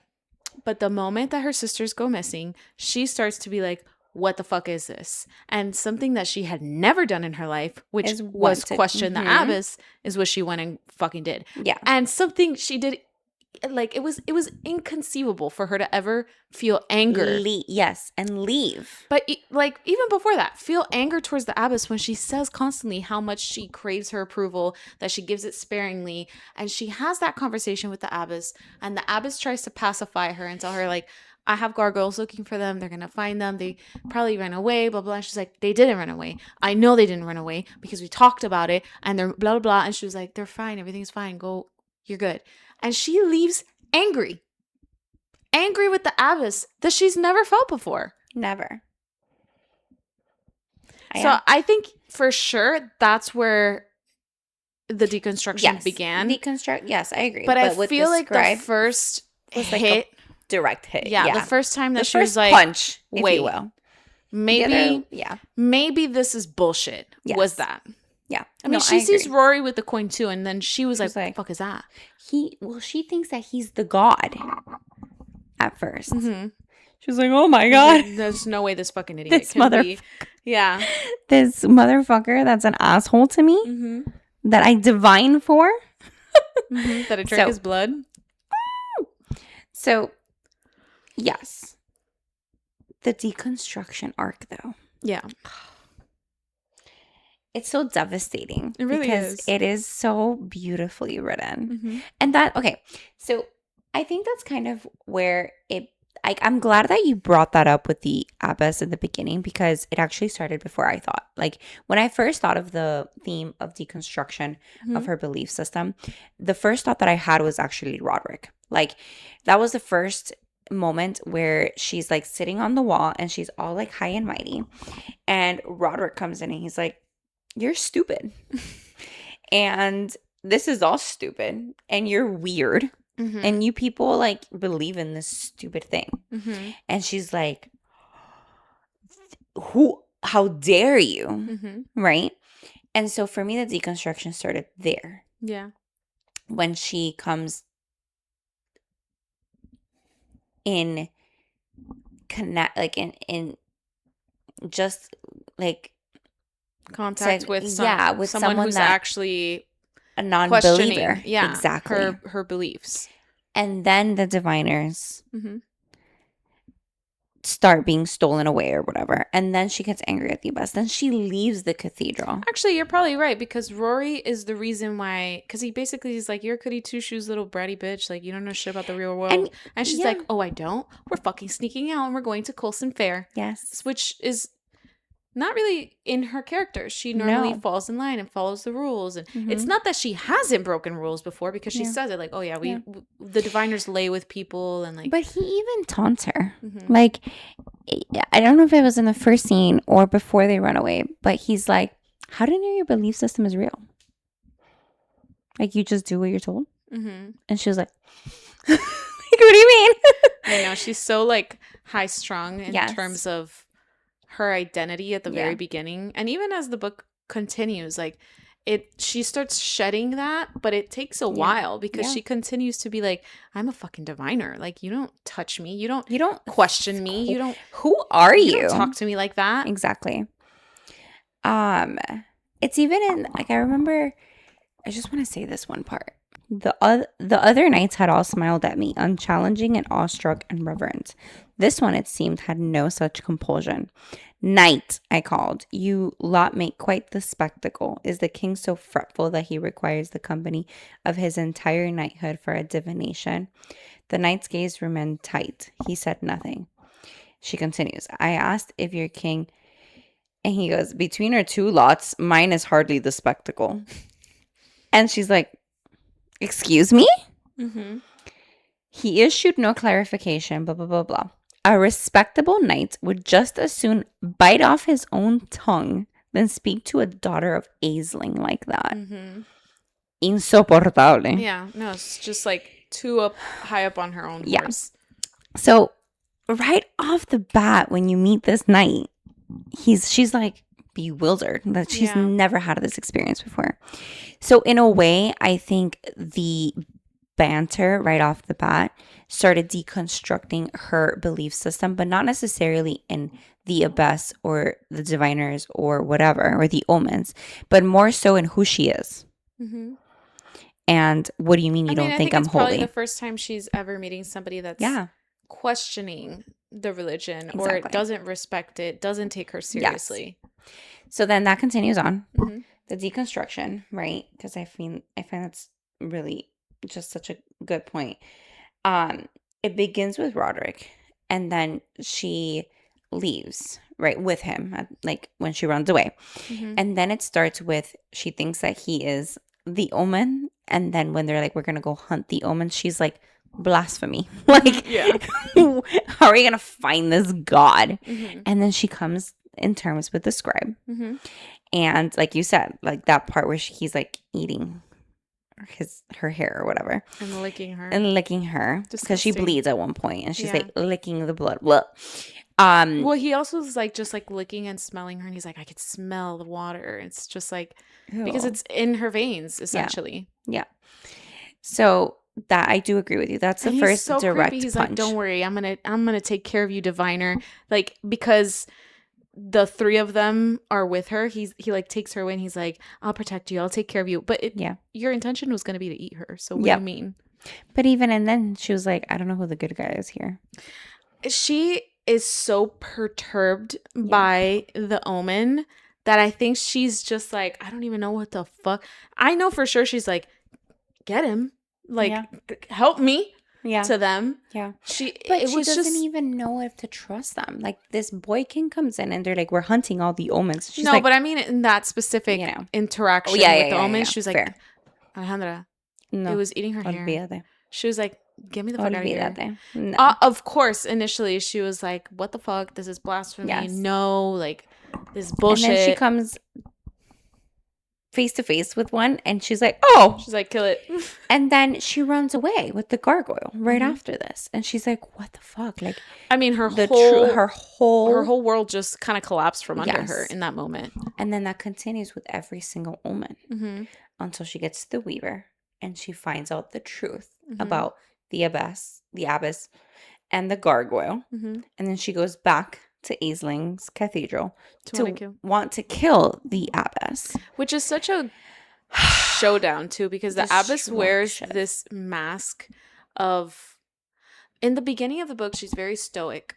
But the moment that her sisters go missing, she starts to be like, what the fuck is this? And something that she had never done in her life, which was question the abbess, is what she went and fucking did. Yeah. And something she did, like, it was inconceivable for her to ever feel anger. Yes, and leave. But like, even before that, feel anger towards the abbess when she says constantly how much she craves her approval, that she gives it sparingly. And she has that conversation with the abbess, and the abbess tries to pacify her and tell her, like, I have gargoyles looking for them. They're going to find them. They probably ran away, blah, blah. And she's like, they didn't run away. I know they didn't run away because we talked about it, and they're blah, blah, blah. And she was like, they're fine. Everything's fine. Go. You're good. And she leaves angry with the abbess that she's never felt before. Never. I think for sure that's where the deconstruction began. Yes, I agree. But I feel like the first was hit, like a direct hit. Yeah, the first time that she was like, punch, if wait, you will. Maybe this is bullshit. Yes. Was that? Yeah. I mean, she sees Rory with the coin too, and then she was like, what the fuck is that? She thinks that he's the god at first. Mm-hmm. She was like, oh my God. There's no way this fucking idiot can be. Yeah. This motherfucker that's an asshole to me, that I divine for. That I drank his blood. So, yes. The deconstruction arc, though. Yeah. It's so devastating. It really because is. It is so beautifully written. And so I think that's kind of where I'm glad that you brought that up with the abbess in the beginning, because it actually started before I thought. Like, when I first thought of the theme of deconstruction of her belief system, the first thought that I had was actually Roderick. Like, that was the first moment where she's like sitting on the wall and she's all like high and mighty, and Roderick comes in and he's like, you're stupid. And this is all stupid, and you're weird. And you people like believe in this stupid thing. And she's like, how dare you? Right? And so for me, the deconstruction started there. Yeah. When she comes in just like contact with someone who's actually a non-believer. Yeah, exactly. Her beliefs. And then the diviners start being stolen away or whatever. And then she gets angry at the abbess. Then she leaves the cathedral. Actually, you're probably right, because Rory is the reason why, because he basically is like, you're a goody two-shoes little bratty bitch. Like, you don't know shit about the real world. And she's like, oh, I don't? We're fucking sneaking out and we're going to Coulson Fair. Yes. Which is not really in her character. She normally falls in line and follows the rules. And it's not that she hasn't broken rules before, because she says it like, oh yeah, the diviners lay with people and like. But he even taunts her. Like, I don't know if it was in the first scene or before they run away, but he's like, how do you know your belief system is real? Like, you just do what you're told? And she was like, what do you mean? I know, she's so like high strung in terms of her identity at the very beginning, and even as the book continues, like she starts shedding that, but it takes a while, because she continues to be like, I'm a fucking diviner, like, you don't touch me, you don't question me, you don't, who are you don't talk to me like that. Exactly. It's even in, like, I remember, I just want to say this one part. The other knights had all smiled at me, unchallenging and awestruck and reverent. This one, it seemed, had no such compulsion. Knight, I called. You lot make quite the spectacle. Is the king so fretful that he requires the company of his entire knighthood for a divination? The knight's gaze remained tight. He said nothing. She continues. I asked if your king, and he goes, between our two lots, mine is hardly the spectacle. And she's like, Excuse me? Mm-hmm. He issued no clarification, blah, blah, blah, blah. A respectable knight would just as soon bite off his own tongue than speak to a daughter of Aisling like that. Mm-hmm. Insoportable. Yeah, no, it's just like too high up on her own horse. So right off the bat, when you meet this knight, she's like bewildered that she's never had this experience before. So in a way, I think the banter right off the bat started deconstructing her belief system, but not necessarily in the abyss or the diviners or whatever, or the omens, but more so in who she is. Mm-hmm. And what do you mean you don't think I'm it's probably holy? the first time she's ever meeting somebody that's questioning the religion or doesn't respect it, doesn't take her seriously. Yes. So then that continues on. Mm-hmm. The deconstruction, right? Because I find that's really just such a good point. It begins with Roderick, and then she leaves right with him, like when she runs away. Mm-hmm. And then it starts with she thinks that he is the omen, and then when they're like, we're gonna go hunt the omens, she's like, blasphemy. Like, how are you gonna find this god? Mm-hmm. And then she comes in terms with the scribe. Mm-hmm. And like you said, like that part where he's like eating her hair or whatever, and licking her because she bleeds at one point, and she's like licking the blood. Well, he also is like just like licking and smelling her, and he's like, I could smell the water. It's just like because it's in her veins essentially. Yeah. So that I do agree with you. That's the first so direct creepy. He's punch. Like, don't worry, I'm gonna take care of you, diviner. Like, because the three of them are with her. He like takes her away, and he's like, I'll protect you. I'll take care of you. But your intention was gonna be to eat her. So what do you mean? But even and then she was like, I don't know who the good guy is here. She is so perturbed by the omen that I think she's just like, I don't even know what the fuck. I know for sure she's like, get him, like help me. To them. Yeah. She doesn't even know if to trust them. Like this boykin comes in and they're like, we're hunting all the omens. She's but I mean in that specific interaction with the omens, she was like, Alejandra, it was eating her hair. She was like, get me the fuck out of here. No. Of course, initially she was like, what the fuck? This is blasphemy. Yes. No, like this bullshit. And then she comes face to face with one, and she's like, oh, she's like, kill it. And then she runs away with the gargoyle right after this, and she's like, what the fuck? Like, I mean, her whole world just kind of collapsed from under her in that moment. And then that continues with every single omen until she gets to the weaver and she finds out the truth about the abyss, and the gargoyle, and then she goes back to Aisling's cathedral to want to kill the abbess, which is such a showdown too, because the abbess wears this mask of, in the beginning of the book, she's very stoic.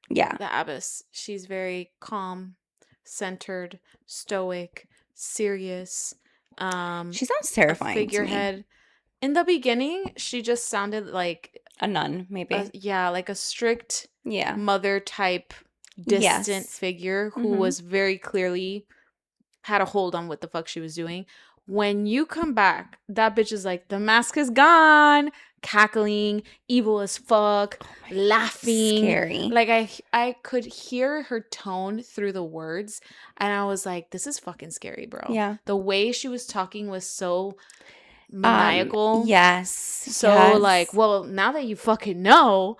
The abbess, she's very calm, centered, stoic, serious. She sounds terrifying. Figurehead. To me. In the beginning, she just sounded like a nun, maybe. Like a strict mother type distant figure who was very clearly had a hold on what the fuck she was doing. When you come back, that bitch is like, the mask is gone, cackling, evil as fuck, laughing. Scary. Like I could hear her tone through the words, and I was like, this is fucking scary, bro. Yeah. The way she was talking was so maniacal. Yes. So like, well, now that you fucking know,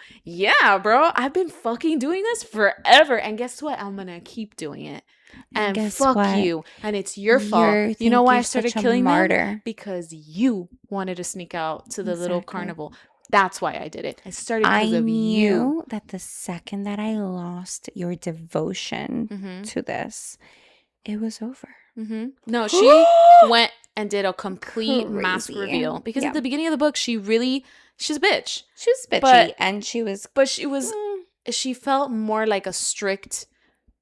bro, I've been fucking doing this forever, and guess what? I'm gonna keep doing it. And fuck you. And it's your fault. You know why I started killing them? Because you wanted to sneak out to the little carnival. That's why I did it. I started because of you. I knew that the second that I lost your devotion to this, it was over. No, she went and did a complete mask reveal. Because at the beginning of the book, she's a bitch. She was bitchy, and she was... But she was... She felt more like a strict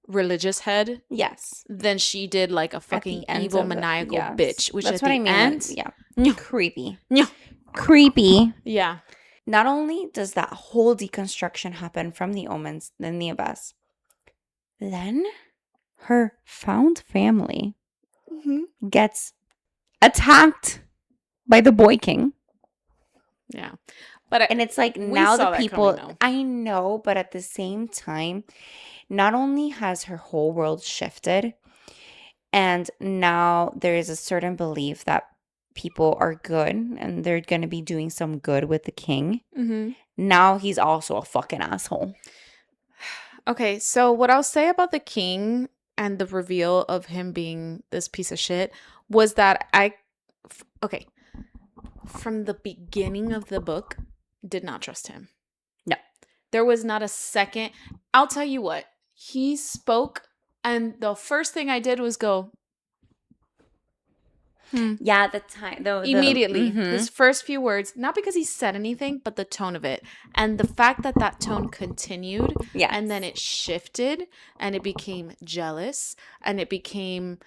religious head. Yes. Than she did like a fucking evil, maniacal bitch. Which that's what I mean. End, creepy. Yeah. Creepy. Yeah. Not only does that whole deconstruction happen from the omens, then the abyss, then her found family gets attacked by the boy king. Yeah. And it's like now the people, I know, but at the same time, not only has her whole world shifted, and now there is a certain belief that people are good and they're going to be doing some good with the king. Mm-hmm. Now he's also a fucking asshole. Okay, so what I'll say about the king and the reveal of him being this piece of shit was that from the beginning of the book, did not trust him. No. There was not a second. I'll tell you what. He spoke, and the first thing I did was go, Yeah, the time. Immediately. Mm-hmm. His first few words, not because he said anything, but the tone of it. And the fact that that tone continued, yes. And then it shifted, and it became jealous, and it became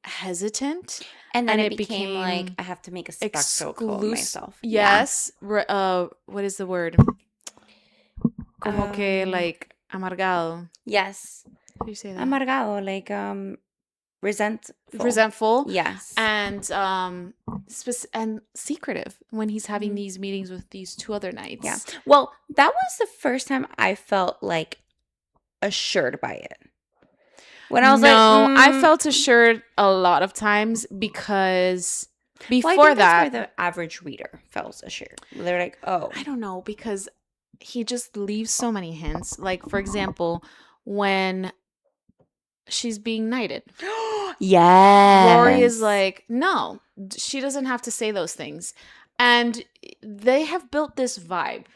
hesitant, and then it became like, I have to make a spectacle of myself. Yes. Yeah. What is the word? Como que like amargado. Yes. How do you say that? Amargado, like resentful. Yes. And secretive when he's having these meetings with these two other knights. Yeah. Well, that was the first time I felt like assured by it. When I was I felt assured a lot of times because before that's where the average reader felt assured. They're like, oh. I don't know, because he just leaves so many hints. Like, for example, when she's being knighted. Yes. Rory is like, no, she doesn't have to say those things. And they have built this vibe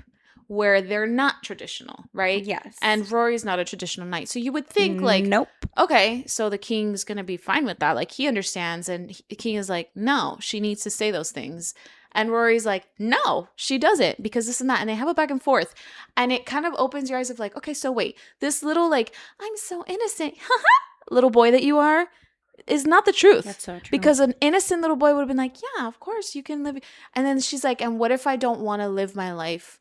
where they're not traditional, right? Yes. And Rory's not a traditional knight. So you would think like, nope. Okay, so the king's going to be fine with that. Like, he understands. And the king is like, no, she needs to say those things. And Rory's like, no, she doesn't, because this and that. And they have a back and forth. And it kind of opens your eyes of like, okay, so wait, this little like, I'm so innocent, little boy that you are, is not the truth. That's so true. Because an innocent little boy would have been like, yeah, of course you can live. And then she's like, and what if I don't want to live my life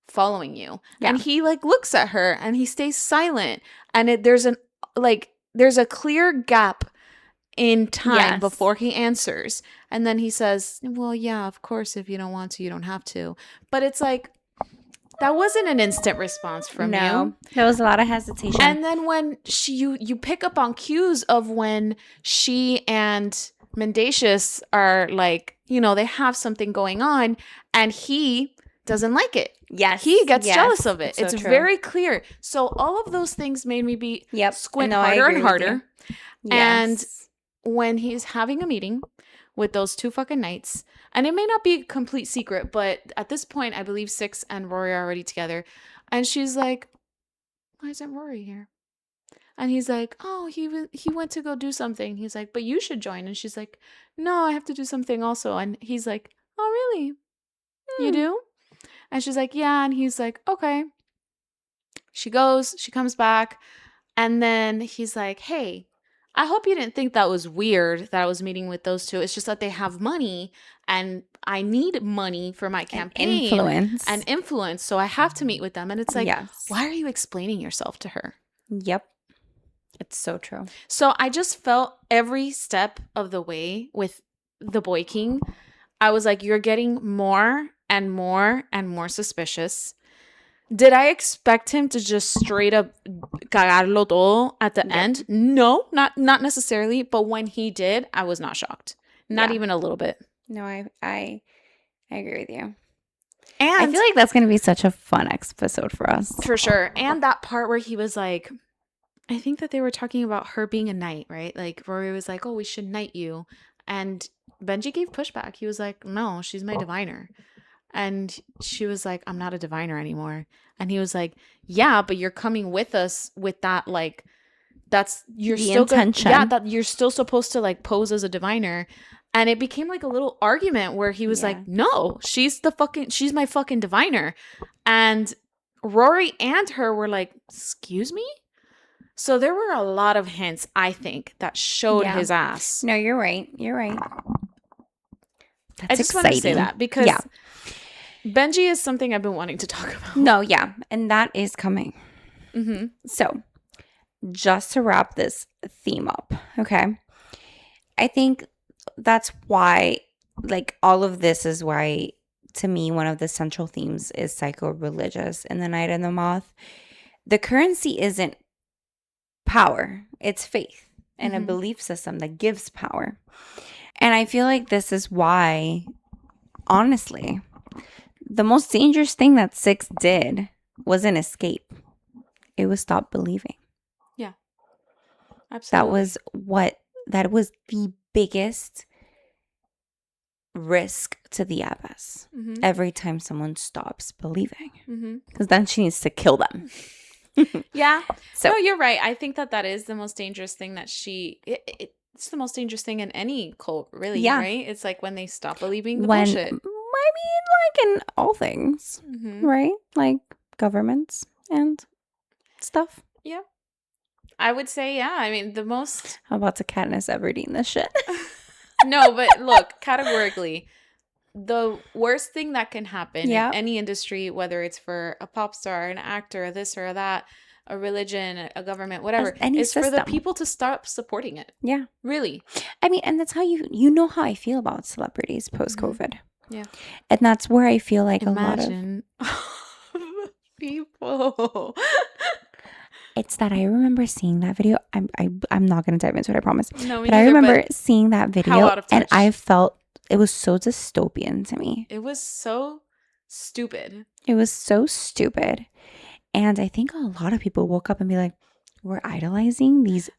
following you? Yeah. And he like looks at her and he stays silent. And there's a clear gap in time before he answers. And then he says, well, yeah, of course, if you don't want to, you don't have to. But it's like, that wasn't an instant response from you. There was a lot of hesitation. And then when you pick up on cues of when she and Mendacious are like, they have something going on, and he doesn't like it. Yes. He gets jealous of it. So it's true. Very clear. So all of those things made me squint harder and harder. Yes. And when he's having a meeting with those two fucking knights, and it may not be a complete secret, but at this point, I believe Six and Rory are already together. And she's like, why isn't Rory here? And he's like, oh, he went to go do something. He's like, but you should join. And she's like, no, I have to do something also. And he's like, oh, really? You do? And she's like, yeah. And he's like, okay. She goes, she comes back. And then he's like, hey, I hope you didn't think that was weird that I was meeting with those two. It's just that they have money and I need money for my campaign. And influence. So I have to meet with them. And it's like, why are you explaining yourself to her? Yep. It's so true. So I just felt every step of the way with the Boy King. I was like, you're getting more and more and more suspicious. Did I expect him to just straight up cagarlo todo at the end? No, not necessarily. But when he did, I was not shocked. Not even a little bit. No, I agree with you. And I feel like that's going to be such a fun episode for us. For sure. And that part where he was like, I think that they were talking about her being a knight, right? Like Rory was like, oh, we should knight you. And Benji gave pushback. He was like, no, she's my diviner. And she was like, I'm not a diviner anymore. And he was like, yeah, but you're coming with us with that, like, you're the still intention. That you're still supposed to like pose as a diviner. And it became like a little argument where he was like, no, she's my fucking diviner. And Rory and her were like, excuse me? So there were a lot of hints, I think, that showed his ass. No, you're right. That's I just exciting. Want to say that because Benji is something I've been wanting to talk about. No, yeah. And that is coming. Mm-hmm. So just to wrap this theme up, okay? I think that's why, like, all of this is why to me, one of the central themes is psycho-religious in The Night and the Moth. The currency isn't power, it's faith and a belief system that gives power. And I feel like this is why, honestly, the most dangerous thing that Six did wasn't escape. It was stop believing. Yeah. Absolutely. That was the biggest risk to the abbess every time someone stops believing. Because then she needs to kill them. Yeah. So no, you're right. I think that is the most dangerous thing that it's the most dangerous thing in any cult, really, right? It's like when they stop believing the bullshit. I mean, like in all things, right? Like governments and stuff. Yeah. I would say, yeah. I mean, the most... How about to Katniss Everdeen this shit? No, but look, categorically, the worst thing that can happen in any industry, whether it's for a pop star, an actor, this or that, a religion, a government, whatever, is for the people to stop supporting it. Yeah. Really. I mean, and that's how you know how I feel about celebrities post-COVID. Yeah. And that's where I feel like Imagine a lot of people. It's that I remember seeing that video. I'm not going to dive into it, I promise. No, but I remember seeing that video and I felt it was so dystopian to me. It was so stupid. It was so stupid. And I think a lot of people woke up and be like, we're idolizing these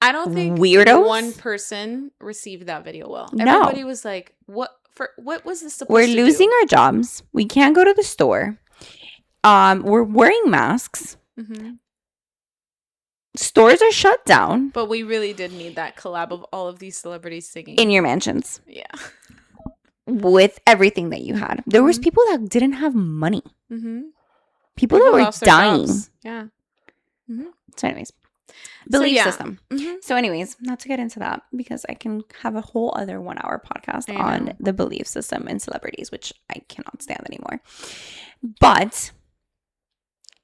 I don't think weirdos? One person received that video well. No. Everybody was like, what was this supposed to do? We're losing our jobs. We can't go to the store. We're wearing masks. Stores are shut down. But we really did need that collab of all of these celebrities singing. In your mansions. Yeah. With everything that you had. There was people that didn't have money. People that were dying. Yeah. So anyways. Belief system. So anyways, not to get into that because I can have a whole other 1 hour podcast on the belief system in celebrities, which I cannot stand anymore. But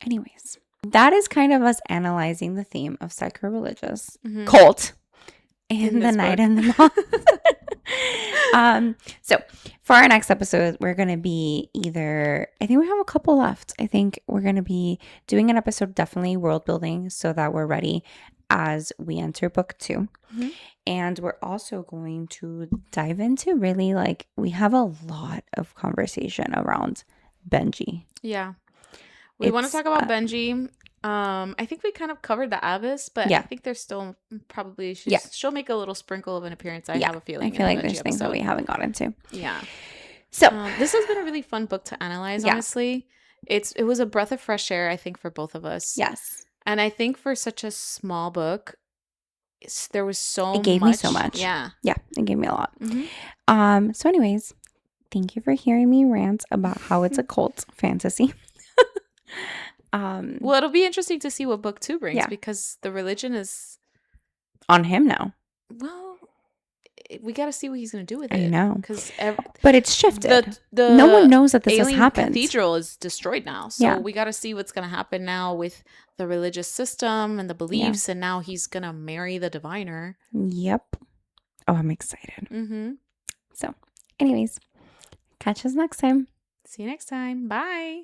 anyways. That is kind of us analyzing the theme of psycho-religious cult in The Night and the Moth. So for our next episode, we're going to be I think we have a couple left. I think we're going to be doing an episode, definitely world building, so that we're ready as we enter book 2. And we're also going to dive into really we have a lot of conversation around Benji. Yeah. We want to talk about Benji. I think we kind of covered the abbess, but I think there's still probably she'll make a little sprinkle of an appearance. I have a feeling. I feel like there's things that we haven't gotten to. Yeah. So this has been a really fun book to analyze. Honestly, it was a breath of fresh air. I think for both of us. Yes. And I think for such a small book, there was so much. It gave me so much. Yeah. Yeah. It gave me a lot. So anyways, thank you for hearing me rant about how it's a cult fantasy. Well, it'll be interesting to see what book 2 brings because the religion is on him now. Well, we got to see what he's going to do with it. I know. But it's shifted. No one knows that this has happened. The cathedral is destroyed now. So we got to see what's going to happen now with the religious system and the beliefs. And now he's going to marry the diviner. Yep. Oh, I'm excited. So anyways, catch us next time. See you next time. Bye.